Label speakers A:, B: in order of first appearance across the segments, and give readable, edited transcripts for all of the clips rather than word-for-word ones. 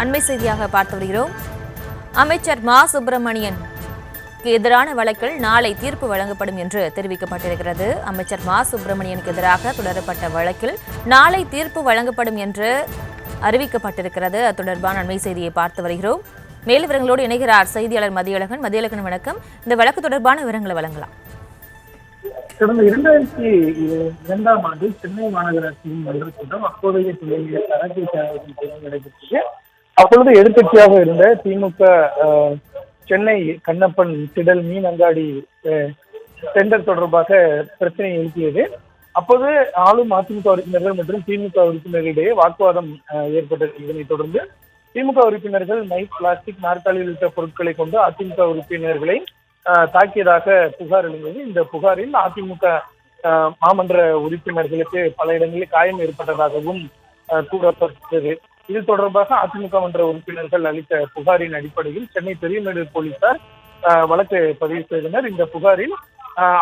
A: அண்மை செய்தியாக பார்த்து வருகிறோம். அமைச்சர் மா சுப்பிரமணியன் எதிரான வழக்கில் நாளை தீர்ப்பு வழங்கப்படும் என்று தெரிவிக்கப்பட்டிருக்கிறது. அமைச்சர் மா சுப்பிரமணியனுக்கு எதிராக தொடரப்பட்ட வழக்கில் நாளை தீர்ப்பு வழங்கப்படும் என்று அறிவிக்கப்பட்டிருக்கிறது. அது தொடர்பான அண்மை செய்தியை பார்த்து வருகிறோம். மேலும் விவரங்களோடு இணைகிறார் செய்தியாளர் மதியழகன். மதியழகன் வணக்கம். இந்த வழக்கு தொடர்பான விவரங்களை வழங்கலாம்.
B: கடந்த 2002ஆம் ஆண்டு சென்னை மாநகராட்சியின் மன்ற கூட்டம் அப்போதைய அரசியல் நடைபெற்றது. அப்பொழுது எதிர்கட்சியாக இருந்த திமுக சென்னை கண்ணப்பன் திடல் மீன் அங்காடி டெண்டர் தொடர்பாக பிரச்சனை எழுப்பியது. அப்போது ஆளும் அதிமுக உறுப்பினர்கள் மற்றும் திமுக உறுப்பினர்களிடையே வாக்குவாதம் ஏற்பட்டது. இதனைத் தொடர்ந்து திமுக உறுப்பினர்கள் மைக், பிளாஸ்டிக், நாற்காலி உள்ளிட்ட பொருட்களை கொண்டு அதிமுக உறுப்பினர்களை தாக்கியதாக புகார் எழுந்தது. இந்த புகாரில் அதிமுக மாமன்ற உறுப்பினர்களுக்கு பல இடங்களில் காயம் ஏற்பட்டதாகவும் கூறப்பட்டது. இது தொடர்பாக அதிமுக மன்ற உறுப்பினர்கள் அளித்த புகாரின் அடிப்படையில் சென்னை பெரியமேடு போலீசார் வழக்கு பதிவு செய்தனர். இந்த புகாரில்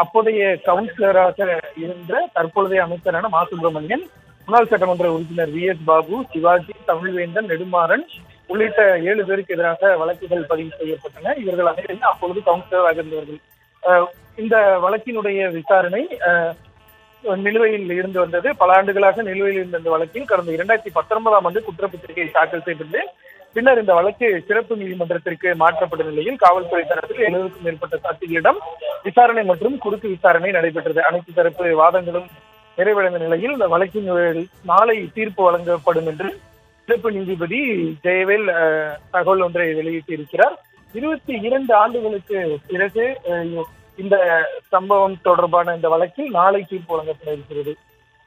B: அப்போதைய கவுன்சிலராக இருந்த தற்பொழுதைய அமைச்சரான மா சுப்பிரமணியன், முன்னாள் சட்டமன்ற உறுப்பினர் VS பாபு, சிவாஜி, தமிழ்வேந்தன், நெடுமாறன் உள்ளிட்ட 7 பேருக்கு எதிராக வழக்குகள் பதிவு செய்யப்பட்டன. இவர்கள் அனைவரும் அப்பொழுது கவுன்சிலராக இருந்தவர்கள். இந்த வழக்கினுடைய விசாரணை நிலுவையில் இருந்து வந்தது. பல ஆண்டுகளாக நிலுவையில் இருந்த இந்த வழக்கில் கடந்த 2019ஆம் ஆண்டு குற்றப்பத்திரிகை தாக்கல் செய்யப்பட்டு பின்னர் இந்த வழக்கு சிறப்பு நீதிமன்றத்திற்கு மாற்றப்பட்ட நிலையில் காவல்துறை தரப்பில் 70க்கும் மேற்பட்ட சாட்சிகளிடம் விசாரணை மற்றும் குறுக்கு விசாரணை நடைபெற்றது. அனைத்து தரப்பு வாதங்களும் நிறைவடைந்த நிலையில் இந்த வழக்கின் நாளை தீர்ப்பு வழங்கப்படும் என்று சிறப்பு நீதிபதி ஜெயவேல் தகவல் ஒன்றை வெளியிட்டிருக்கிறார். 22 ஆண்டுகளுக்கு பிறகு இந்த சம்பவம் தொடர்பான இந்த வழக்கில் நாளை தீர்ப்பு வழங்கப்பட இருக்கிறது.